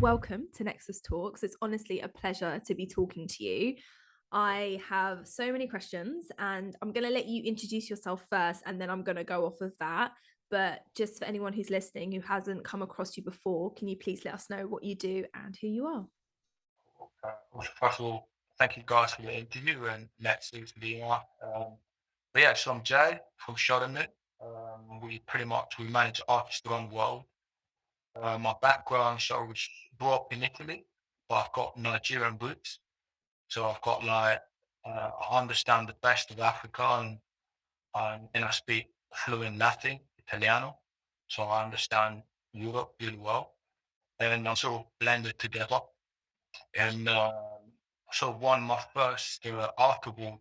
welcome to Nexus Talks. It's honestly a pleasure to be talking to you. I have so many questions, and I'm going to let you introduce yourself first, and then I'm going to go off of that. But just for anyone who's listening who hasn't come across you before, can you please let us know what you do and who you are? Well, first of all, thank you guys for the interview and NEXUS VR. But yeah, so I'm Jay from Shodanit. We manage artists around the world. My background, so I was brought up in Italy, but I've got Nigerian roots. So I've got I understand the best of Africa and I speak fluent Latin, Italiano. So I understand Europe really well. And I'm sort of blended together. And so won my first art award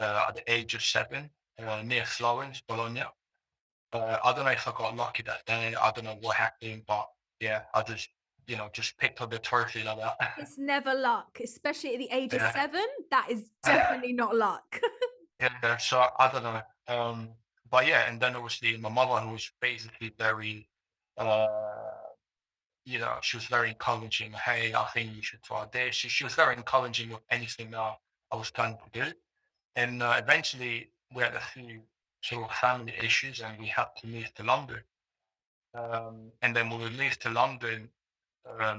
at the age of 7 near Florence, Bologna. I don't know if I got lucky that day. I don't know what happened, but yeah, I just picked up the trophy like that. It's never luck, especially at the age of Yeah. 7. That is definitely not luck. Yeah, so I don't know. But yeah, and then obviously my mother, who was basically very, uh, she was very encouraging. Hey, I think you should try this. She was very encouraging with anything that I was planning to do. And eventually, we had a few sort of family issues, and we had to move to London. And then when we moved to London,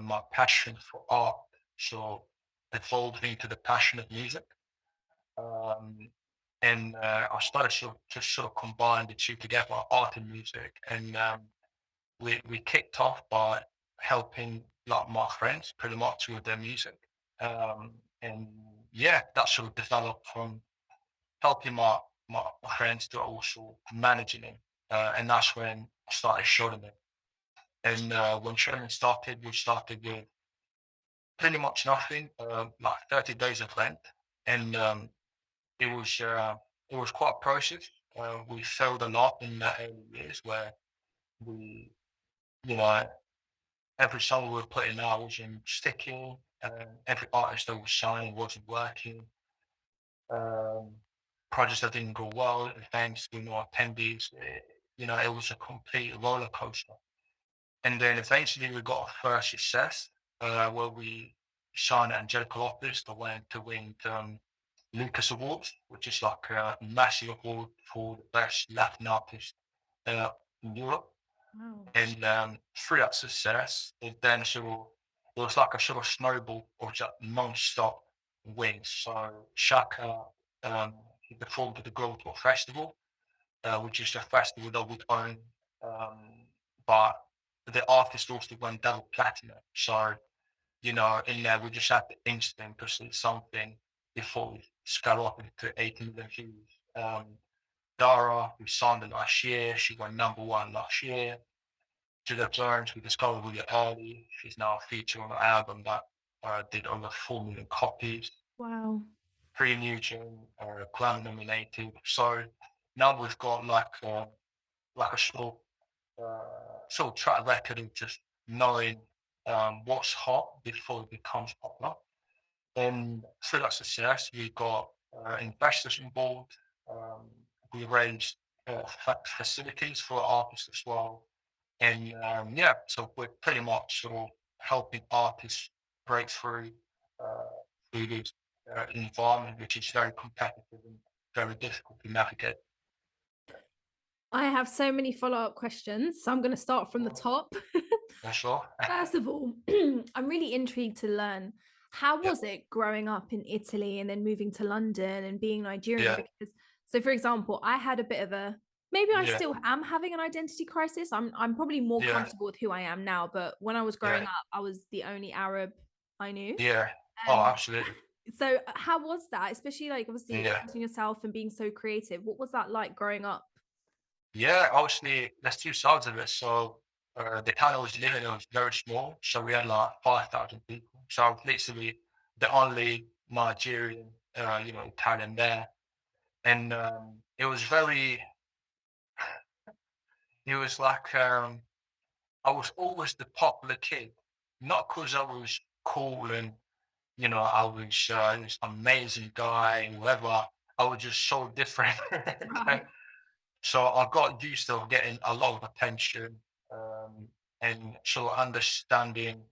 my passion for art so evolved into the passion of music. Um, and I started sort of combine the two together, art and music. And we kicked off by helping like my friends pretty much with their music. And yeah, that sort of developed from helping my friends to also managing it. And that's when I started showing it. And when showing started, we started with pretty much nothing, like 30 days of rent. And it was uh, it was quite a process. We failed a lot in the early years where we, you know, every song we were putting out wasn't sticking. Every artist that was signing wasn't working. Um, Projects that didn't go well, events with no attendees. It was a complete roller coaster. And then eventually we got our first success, where we signed an Angelical Office that went to win Lucas Awards, which is like a massive award for the best Latin artist uh, in Europe. Wow. And through that success, it was like a sort of snowball of just non-stop wins. So Shaka, he performed at the Global Tour Festival, which is a festival that we own, but the artist also went double platinum. So in there we just had the instinct to see something before we skyrocketed to 18 million views. Dara, who signed it last year, she went number one last year. Julia Jones, we discovered really early. She's now featured on an album that did over 4 million copies. Wow. Pre Nugent, Grammy nominated. So now we've got like a sort of track record of just knowing what's hot before it becomes popular. And through that success, we got investors involved. Um, we arranged facilities for artists as well. And yeah, so we're pretty much sort of helping artists break uh, through this environment, which is very competitive and very difficult to navigate. I have so many follow-up questions, so I'm going to start from the top. Yeah, sure. First of all, I'm really intrigued to learn, how Yeah, was it growing up in Italy and then moving to London and being Nigerian? yeah, Because, so for example, I had a bit of a, maybe I yeah, still am having an identity crisis. I'm probably more yeah, comfortable with who I am now, but when I was growing yeah, up, I was the only Arab I knew. yeah. Oh, Um, absolutely. so how was that? Especially like obviously Yeah. expressing yourself and being so creative. What was that like growing up? Yeah, obviously, there's two sides of it. So the town I was living in was very small. So we had like 5,000 people. So I was literally the only Nigerian, Italian there. And it was like, I was always the popular kid, not because I was cool and, I was this amazing guy and whatever. I was just so different. Right. So I got used to getting a lot of attention, and sort of understanding.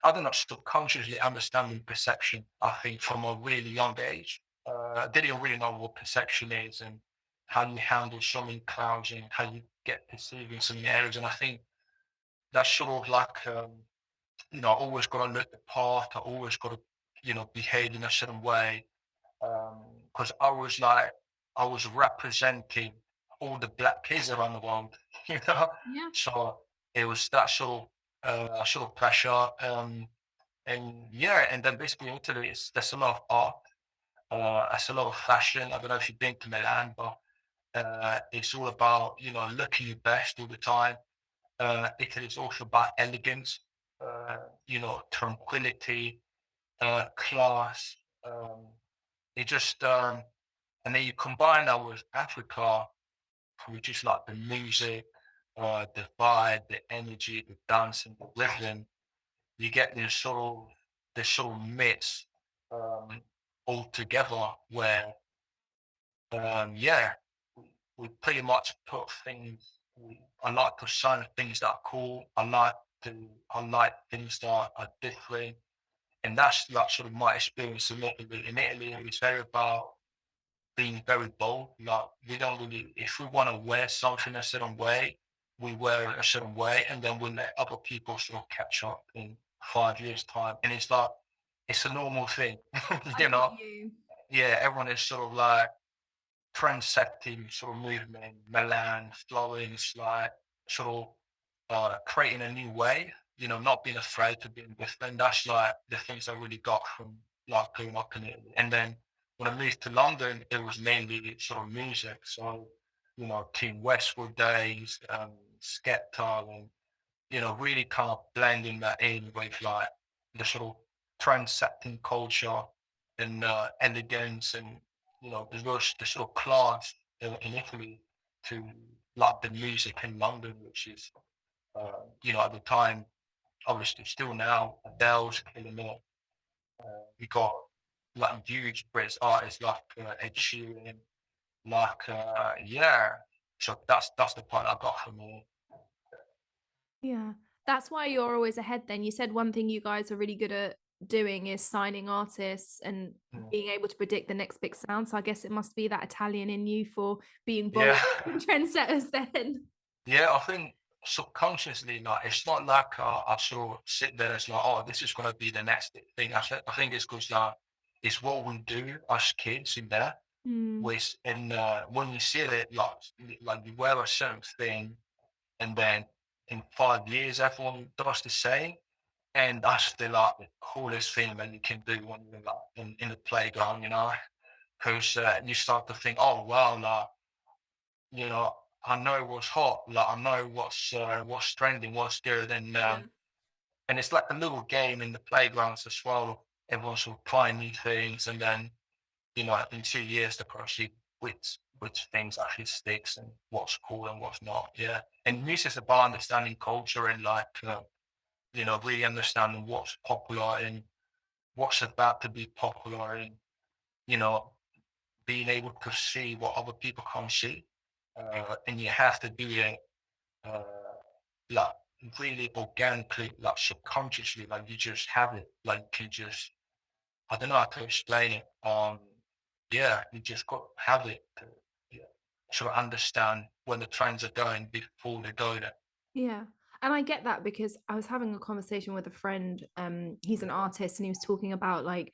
I don't know, subconsciously understanding perception, I think, from a really young age. I didn't really know what perception is and how you handle some clouds and how you get perceived in some areas. And I think that's sort of like, I always got to look the part. I always got to, behave in a certain way. Because I was representing all the black kids around the world, you know. Yeah. So it was that sort of pressure. And yeah, and then basically in Italy, there's a lot of art, there's a lot of fashion. I don't know if you've been to Milan, but it's all about looking your best all the time. Italy is also about elegance, tranquility, class. It just and then you combine that with Africa, which is like the music, the vibe, the energy, the dancing, the rhythm. You get this sort of mix um, all together where yeah, we pretty much put things. I like to sign things that are cool. I like things that are different, and that's like sort of my experience in Italy. In Italy, it's very about being very bold. Like we don't really, if we want to wear something a certain way, we wear it a certain way, and then we let other people sort of catch up in 5 years' time. And it's like it's a normal thing, I you get know. you. Yeah, everyone is sort of like trend-setting sort of movement, Milan, Florence, like sort of creating a new way. Not being afraid to be different. That's like the things I really got from like growing up in Italy. And then when I moved to London, it was mainly sort of music. So Team Westwood days, Skepta, and really kind of blending that in with like the sort of trend-setting culture and elegance and the sort of class in Italy to like the music in London, which is at the time, obviously still now, Adele's killing it. We got like huge British artists like Ed Sheeran, like yeah. So that's the part I got from it. Yeah. That's why you're always ahead then. You said one thing you guys are really good at doing is signing artists and Mm. being able to predict the next big sound. So I guess it must be that Italian in you for being Yeah. bold trendsetters then. Yeah, I think subconsciously, like it's not like I sort of sit there and it's like, oh, this is gonna be the next big thing. I think it's because like it's what we do as kids in there. Mm, With and when you see it, like you wear a certain thing, and then in 5 years, everyone does the same, and that's the coolest thing that you can do when you're like in the playground, because you start to think, oh wow, like you know, I know what's hot, like I know what's trending, what's good, yeah. and it's like a little game in the playgrounds as well. Everyone's sort of trying new things, and then in 2 years the see which things actually sticks and what's cool and what's not. Yeah, and music is about understanding culture and like really understanding what's popular and what's about to be popular, and you know being able to see what other people can't see, and you have to do it uh, like really organically, like subconsciously, like you just have it, like you just I don't know how to explain it. Yeah, you just got to have it to yeah, sort of understand when the trends are going before they go there. Yeah. And I get that because I was having a conversation with a friend. He's an artist and he was talking about like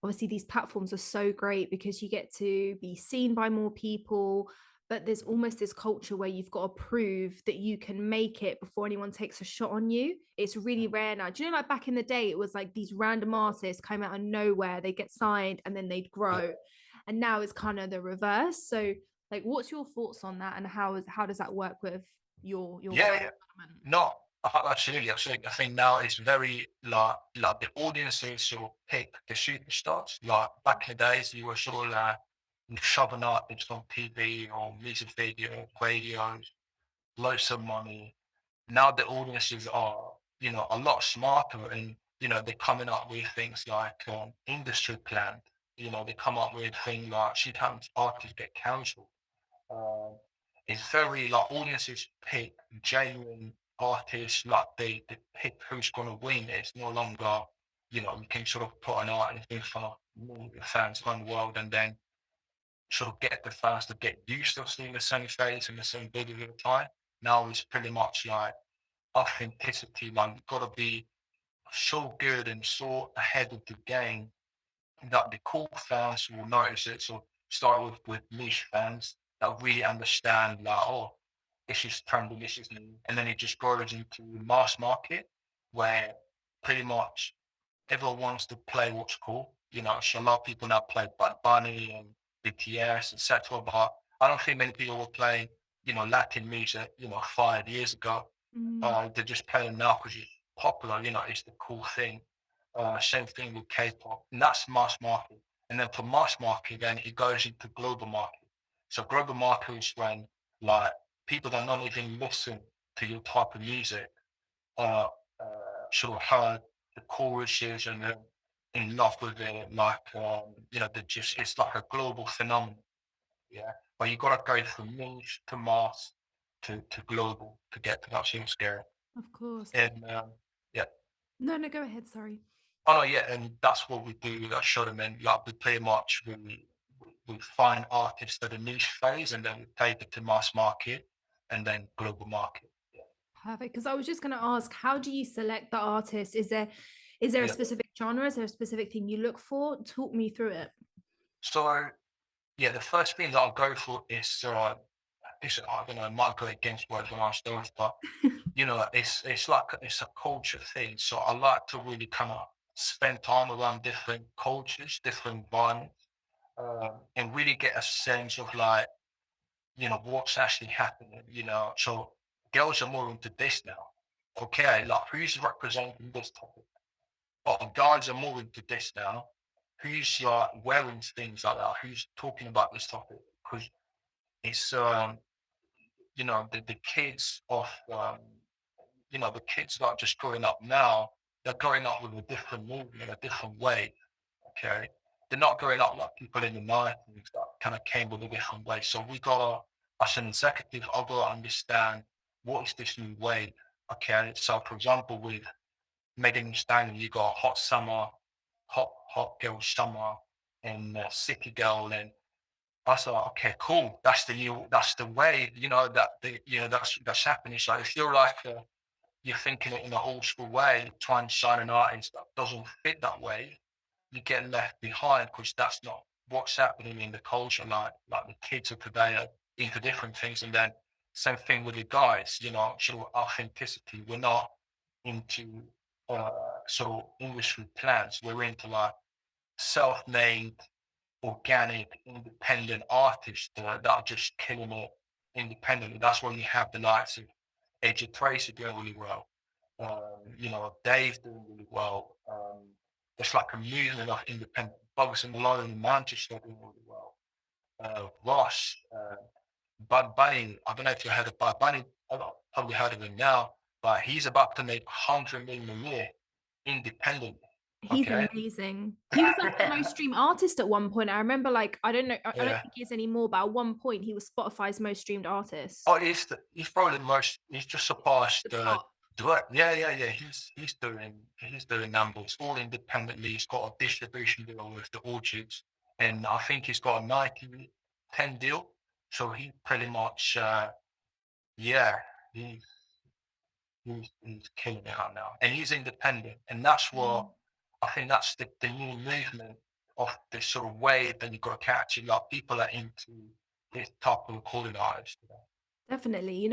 obviously these platforms are so great because you get to be seen by more people, but there's almost this culture where you've got to prove that you can make it before anyone takes a shot on you. It's really rare now. Do you know, like back in the day, it was like these random artists came out of nowhere, they get signed and then they'd Yeah, grow. And now it's kind of the reverse. So like what's your thoughts on that and how does that work with your yeah, yeah. development? No, absolutely, absolutely. I think now it's very like the audiences sort of pick the superstars. Like back in the days, you were sort of like shoving artists on TV or music video, radios, loads of money. Now the audiences are a lot smarter, and they're coming up with things like industry plan. They come up with things like sometimes artists get cancelled. um, it's very like audiences pick genuine artists, like they pick who's going to win. It's no longer, you can sort of put an artist in front of millions of fans around the world and then sort of get the fans to get used to seeing the same face and the same video at a time. Now it's pretty much like authenticity, man. You've got to be so good and so ahead of the game that the cool fans will notice it. So start with niche fans that really understand that, oh, this is trendy, this is new. And then it just grows into mass market where pretty much everyone wants to play what's cool. So a lot of people now play Bad Bunny and BTS, etc. But I don't think many people were playing, Latin music, 5 years ago. Mm, They're just playing now because it's popular, it's the cool thing. Same thing with K-pop, and that's mass market. And then for mass market, then it goes into global market. So global market is when like people that don't even listen to your type of music uh, sort of heard the choruses and they're in love with it. Like they just it's like a global phenomenon. Yeah, but you got to go from niche to mass to global to get to that same scale. of course. And yeah. No, no, go ahead. Sorry. Oh no, yeah, and that's what we do at Shudderman. Like we pretty much we find artists that are niche phase and then we take it to mass market and then global market. Yeah. Perfect. Because I was just going to ask, how do you select the artist? Is there a Yeah. specific genre? Is there a specific thing you look for? Talk me through it. So yeah, the first thing that I'll go for is I don't know, it might go against words when I start, but it's like it's a culture thing. So I like to really kind of spend time around different cultures, different environments, and really get a sense of like what's actually happening. So girls are more into this now. Okay, like who's representing this topic? Oh, guys are more into this now. Who's like wearing things like that? Who's talking about this topic? Because it's the kids of the kids that are just growing up now, they're growing up with a different movement, a different way. Okay. They're not growing up like people in the 90s that kind of came with a different way. So we gotta, as an executive, I've got to understand what is this new way. Okay. So for example, with Megan Thee Stallion, you got Hot Summer, Hot Girl Summer, and City Girl, and I thought, okay, cool. That's the way, that's happening. So if you're like you're thinking it in an old school way, trying to sign an artist that doesn't fit that way, you get left behind because that's not what's happening in the culture. Like the kids of today are into different things, and then same thing with the guys. Sort of authenticity. We're not into uh, sort of industry plans. We're into like self-made, organic, independent artists that are just killing it independently. That's when you have the likes of AJ Tracy doing really well. Dave doing really well. There's like a movement of independent bugs and Malone in Manchester doing really well. Ross, Bud Bunny, I don't know if you heard of Bud Bunny, I've probably heard of him now, but he's about to make 100 million a year independent. He's Okay. amazing. He was like the most streamed artist at one point. I remember, like, I don't know, I don't Yeah. think he is anymore, but at one point he was Spotify's most streamed artist. Oh, he's probably the most. He's just The surpassed. top. Yeah, yeah, yeah. He's doing numbers all independently. He's got a distribution deal with the Orchards, and I think he's got a 90-10 deal. So he pretty much, yeah, he, he's killing it out now, and he's independent, and that's what Mm. I think. That's the new movement of this sort of wave that you've got to catch. A lot of people are into this type of recording artist. Definitely.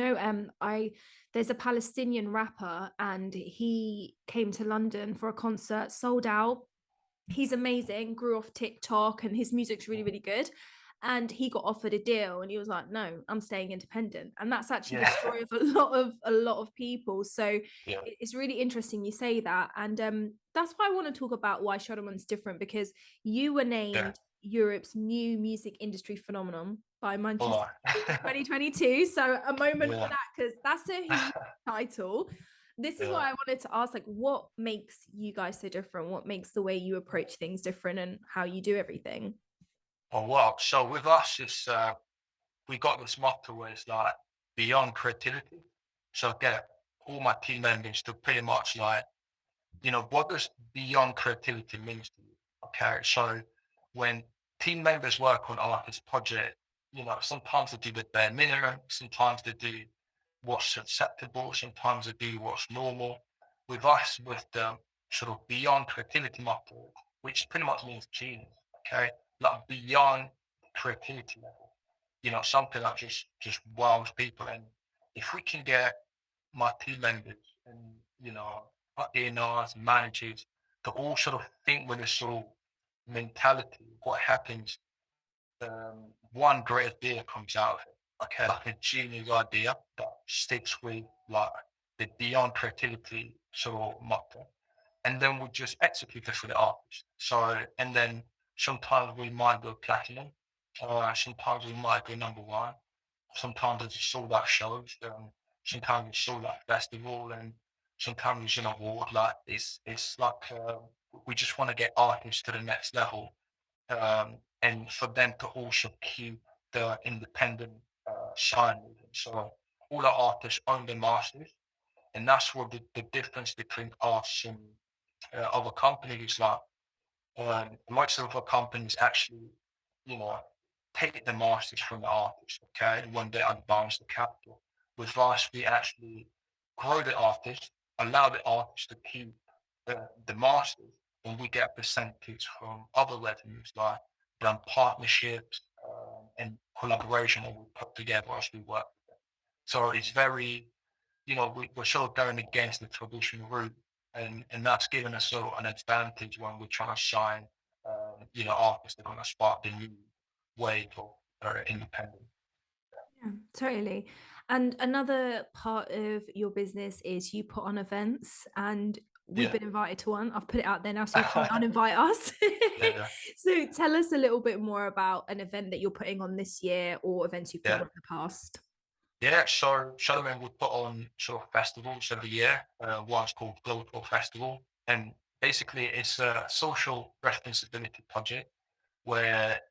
I there's a Palestinian rapper and he came to London for a concert, sold out. He's amazing, grew off TikTok and his music's really, really good. And he got offered a deal and he was like, no, I'm staying independent. And that's actually the Yeah, story of a lot of people. So yeah, it's really interesting you say that. And that's why I want to talk about why Shudderman's different, because you were yeah. named Europe's new music industry phenomenon by Hold Manchester on. 2022. So a moment for Yeah. that, because that's a huge title. This is Yeah. why I wanted to ask, like, what makes you guys so different? What makes the way you approach things different and how you do everything? Oh wow. So with us, it's we got this motto where it's like beyond creativity. So get it. all my team members to pretty much like, what does beyond creativity means to you? Okay, so when team members work on artist project, sometimes they do the bare minimum, sometimes they do what's acceptable, sometimes they do what's normal. With us, with the sort of beyond creativity model, which pretty much means genius, okay, like beyond creativity level, something that just wows people. And if we can get my team members and A&Rs, managers to all sort of think with this sort of mentality, what happens, one great idea comes out of it. Okay, like a genius idea that sticks with like the beyond creativity sort of motto. And then we just execute it for the artist. So, and then sometimes we might go platinum, sometimes we might go number one, sometimes it's sold out shows, sometimes it's sold out festival, and sometimes it's an award. Like it's like we just want to get artists to the next level, and for them to also keep the independent shine. So all the artists own the masters, and that's what the difference between us and other companies. Like most of our companies actually, you know, take the masters from the artists, okay, when they advance the capital. With us, we actually grow the artist, allow the artist to keep the masters, and we get a percentage from other revenues like partnerships and collaboration that we put together as we work. So it's very, we're sort of going against the traditional route, and that's given us sort of an advantage when we're trying to shine, artists that are going to spark the new wave of independent. Yeah, totally. And another part of your business is you put on events, and we've Yeah. been invited to one. I've put it out there now, so you can't uninvite us. Yeah. So tell us a little bit more about an event that you're putting on this year or events you've put on Yeah. in the past. Yeah. So Shadowman would put on sort of festivals every year. One's called Global Festival. And basically it's a social responsibility project where,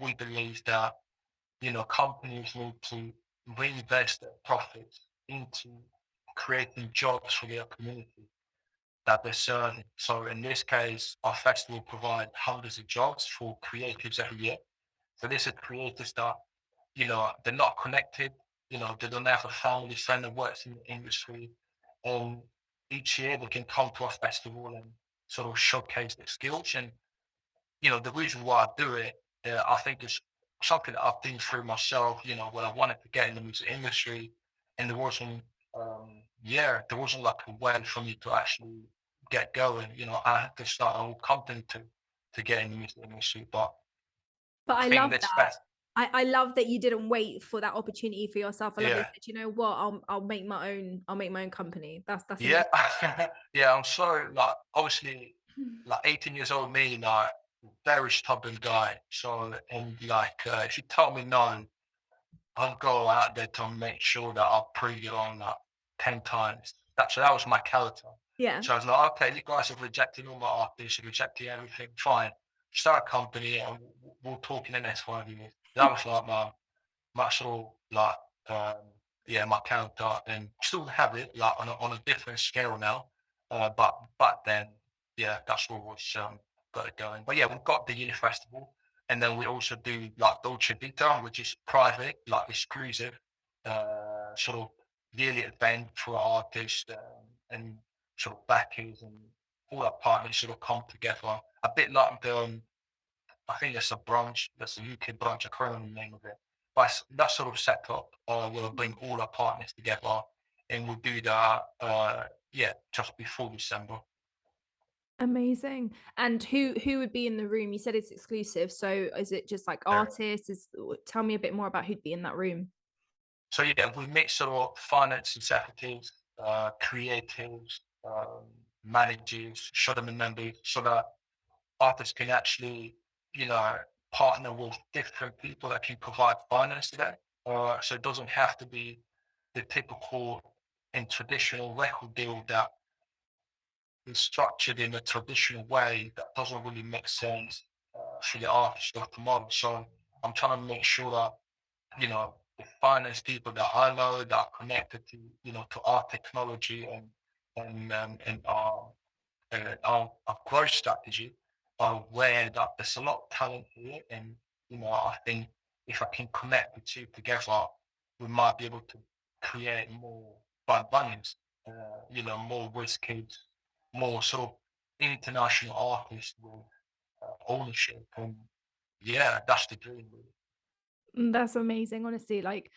we believe that companies need to reinvest their profits into creating jobs for their community that they're serving. So in this case, our festival provides hundreds of jobs for creatives every year. So this is creators that, they're not connected, they don't have a family friend that works in the industry. And each year they can come to our festival and sort of showcase their skills. And the reason why I do it, I think it's something that I've been through myself, when I wanted to get in the music industry and there wasn't like a way for me to actually get going. I had to start a whole company to get in the music industry. But But I I think love that's that. best. I love that you didn't wait for that opportunity for yourself. I love that you Yeah. said, you know what, I'll make my own, I'll make my own company. That's Yeah. amazing. Yeah. I'm so like, obviously, like 18 years old me, like, very stubborn guy. So, and like, if you tell me no, I'll go out there to make sure that I'll prove you wrong like 10 times. That was my character. Yeah. So I was like, okay, you guys have rejected all my artists, rejected everything, fine. Start a company and we'll talk in the next 5 years. That was like my sort of like, um, yeah, my character, and still have it like on a different scale now. But then, yeah, that's what was got it going. But yeah, we've got the Year Festival, and then we also do like Dolce Vita, which is private, like exclusive, sort of yearly event for artists and sort of backers and all our partners sort of come together. A bit like the I think it's a branch, that's a UK branch, I can't remember the name of it. But that sort of setup will bring all our partners together and we'll do that, yeah, just before December. Amazing. And who would be in the room? You said it's exclusive. So is it just like Yeah. artists? Tell me a bit more about who'd be in that room. So yeah, we mix sort of finance executives, creatives, managers, showroom members, so that artists can actually, you know, partner with different people that can provide finance to them. So it doesn't have to be the typical and traditional record deal that is structured in a traditional way that doesn't really make sense for the artist of tomorrow. So I'm trying to make sure that, the finance people that I know that are connected to, to our technology and our growth strategy are aware that there's a lot of talent here. And, I think if I can connect the two together, we might be able to create more fun bunnies, more risk kids, more sort of international artists with ownership. And yeah, that's the dream, really. That's amazing, honestly. Like,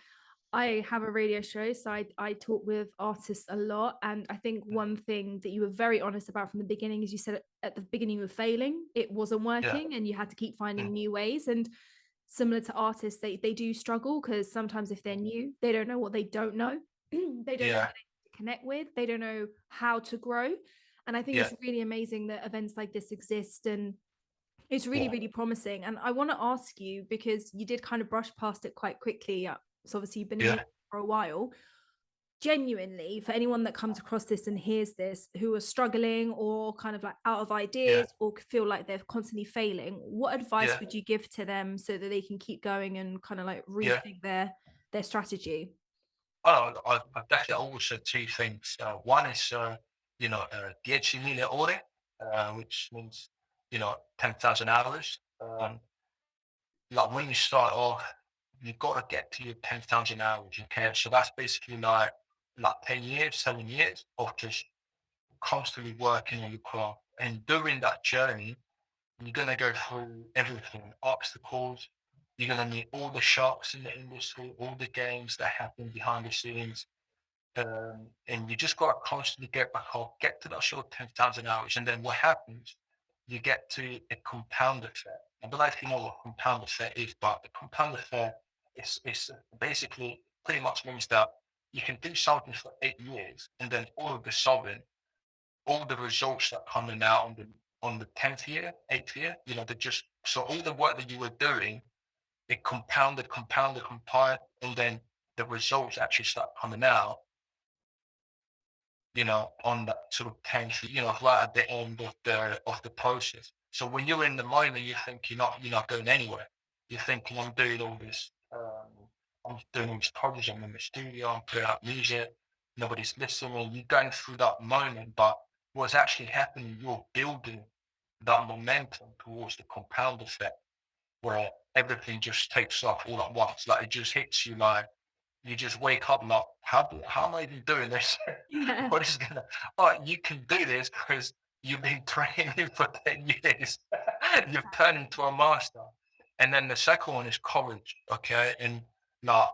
I have a radio show, so I talk with artists a lot. And I think Mm. one thing that you were very honest about from the beginning is you said at the beginning you were failing, it wasn't Yeah. working, and you had to keep finding Mm. new ways. And similar to artists, they do struggle because sometimes if they're new, they don't know what they don't know. They don't know who Yeah. they connect with, they don't know how to grow. And I think Yeah. it's really amazing that events like this exist, and it's really, Yeah. really promising. And I want to ask you, because you did kind of brush past it quite quickly. So obviously you've been in Yeah. music for a while. Genuinely, for anyone that comes across this and hears this, who are struggling or kind of like out of Yeah. ideas or feel like they're constantly failing, what advice Yeah. would you give to them so that they can keep going and kind of like Yeah. rethink their strategy? Oh, I definitely always said two things. One is, the million audit, which means, 10,000 hours. Like when you start off, you've got to get to your 10,000 hours. Okay. So that's basically like 10 years, 7 years of just constantly working on your craft. And during that journey, you're going to go through everything, obstacles. You're going to meet all the sharks in the industry, all the games that happen behind the scenes. And you just got to constantly get back up, get to that sort of 10,000 hours. And then what happens, you get to a compound effect. I don't know if you know what compound effect is, but the compound effect is basically pretty much means that you can do something for 8 years, and then all of a sudden, all the results that coming out on the 10th year, 8th year, they just, so all the work that you were doing, it compounded, and then the results actually start coming out, on that sort of 10th, right at the end of the process. So when you're in the moment, you think you're not going anywhere. You're thinking, I'm doing all this, I'm doing all these projects, I'm in the studio, I'm putting out music, nobody's listening. You're going through that moment, but what's actually happening, you're building that momentum towards the compound effect, where everything just takes off all at once. Like it just hits you, like you just wake up like, how am I even doing this? Yeah. What is gonna? Oh, you can do this because you've been training for 10 years. You've turned into a master. And then the second one is courage. Okay, and like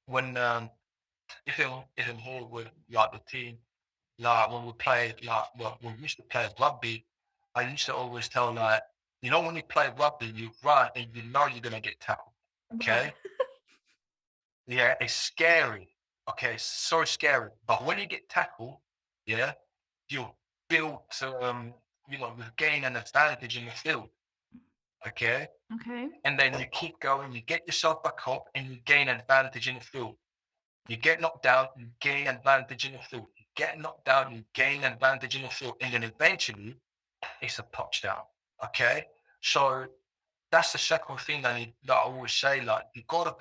when if I'm here with like the team, like when we play, when we used to play rugby, I used to always tell like, when you play rugby, you run and you know you're gonna get tackled. Right. Okay, yeah, it's scary. Okay, it's so scary. But when you get tackled, yeah, you build you gain an advantage in the field. Okay. Okay. And then you keep going, you get yourself back up and you gain an advantage in the field. You get knocked down, you gain advantage in the field. You get knocked down, you gain advantage in the field. And then eventually it's a touchdown. Okay. So that's the second thing that I always say. Like you gotta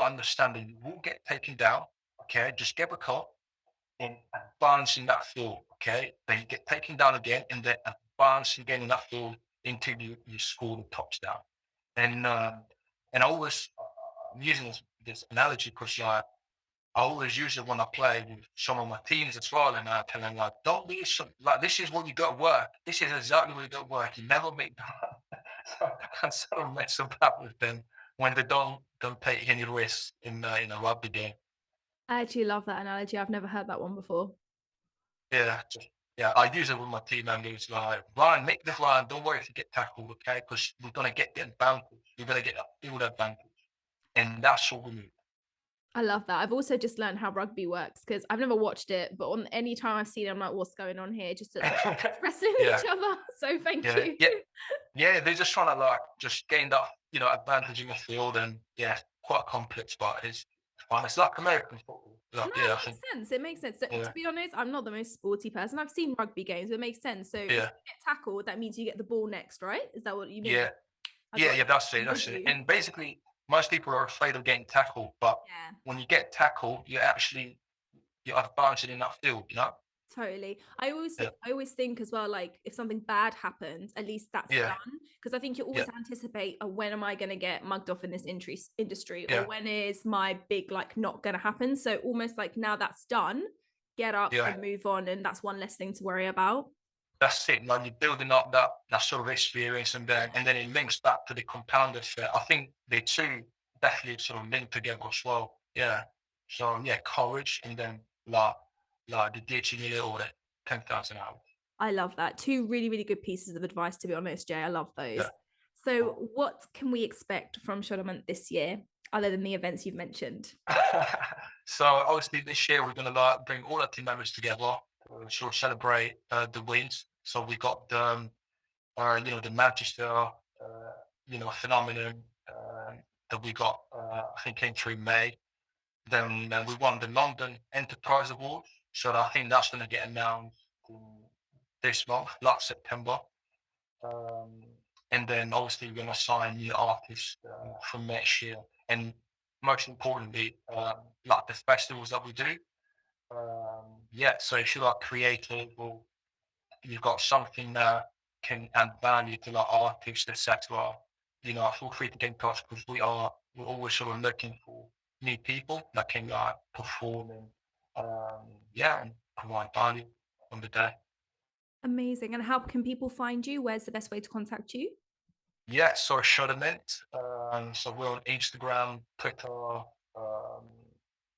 understand that you will get taken down. Okay, just get back up and advance in that field. Okay, then you get taken down again, and then advance again in that field until you score the touchdown. And I always I'm using this analogy because like I always use it when I play with some of my teams as well, and I tell them like, don't be like this is what you got to work. This is exactly what you got to work. You never make so I sort of mess about with them when they don't take any risks in a rugby game. I actually love that analogy. I've never heard that one before. Yeah, yeah. I use it with my team members. Like, run, make the run. Don't worry if you get tackled, okay? Because we're gonna get the advantage. You're gonna get a field advantage, and that's all we need. I love that. I've also just learned how rugby works because I've never watched it, but on any time I've seen it, I'm like, what's going on here? It just looks like wrestling Yeah, each other. So thank yeah, you. yeah, yeah. They're just trying to like just gain that advantage in the field, and yeah, quite complex, but it's fun. It's like American football. No, Like, it yeah, I makes think sense. It makes sense. So, to yeah, be honest, I'm not the most sporty person. I've seen rugby games, but it makes sense. So if you yeah, get tackled, that means you get the ball next, right? Is that what you mean? yeah. I Yeah, got yeah, you. that's it, I'm with that's it. you. And basically, most people are afraid of getting tackled, but Yeah. when you get tackled, you're advancing in that field, you know? Totally. Yeah, I always think as well, like if something bad happens, at least that's yeah, done. Because I think you yeah, always anticipate, oh, when am I going to get mugged off in this industry, or yeah, when is my big like not going to happen? So almost like now that's done, get up yeah. and move on, and that's one less thing to worry about. That's it. Like you're building up that sort of experience, and then it links back to the compound effect. I think the two definitely sort of link together as well. Yeah. So yeah, courage, and then like the ditching it or the 10,000 hours. I love that. Two really, really good pieces of advice, to be honest, Jay. I love those. Yeah. So, what can we expect from Shodaman this year, other than the events you've mentioned? So obviously this year we're gonna like bring all our team members together to sort of celebrate the wins. So we got the Manchester phenomenon that we got I think came through May. Then we won the London Enterprise Award. So I think that's gonna get announced this month, last September. Um, and then obviously we're gonna sign new artists from next year. And most importantly, like the festivals that we do. Yeah, so if you're like creative or you've got something that can add value to like artists, etc., feel free to get in touch because we're always sort of looking for new people that can like perform and yeah, and provide value on the day. Amazing. And how can people find you? Where's the best way to contact you? Yeah, so Shudderment. So we're on Instagram, Twitter,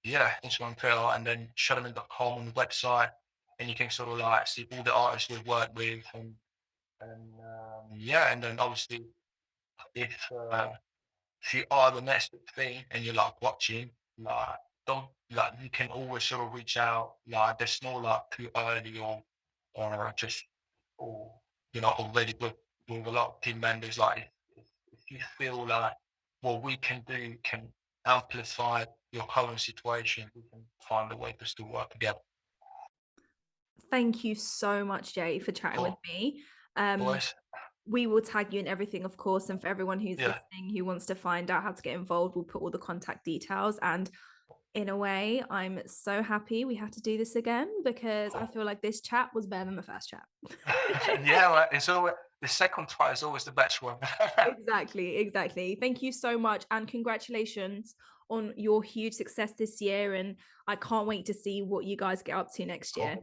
yeah, Instagram, Twitter, and then shudderman.com on the website. And you can sort of like see all the artists we've worked with, and yeah, and then obviously if if you are the next thing and you're like watching, like don't like you can always sort of reach out. Like there's no like too early or just or already with a lot of team members. Like if you feel like what we can do can amplify your current situation, we can find a way to still work together. Thank you so much, Jay, for chatting with Cool. me. Um, Boys. we will tag you in everything, of course. And for everyone who's Yeah. listening who wants to find out how to get involved, we'll put all the contact details. And in a way, I'm so happy we have to do this again because I Cool. feel like this chat was better than the first chat. Yeah, well, it's always the second try is always the best one. Exactly, exactly. Thank you so much. And congratulations on your huge success this year. And I can't wait to see what you guys get up to next Cool. year.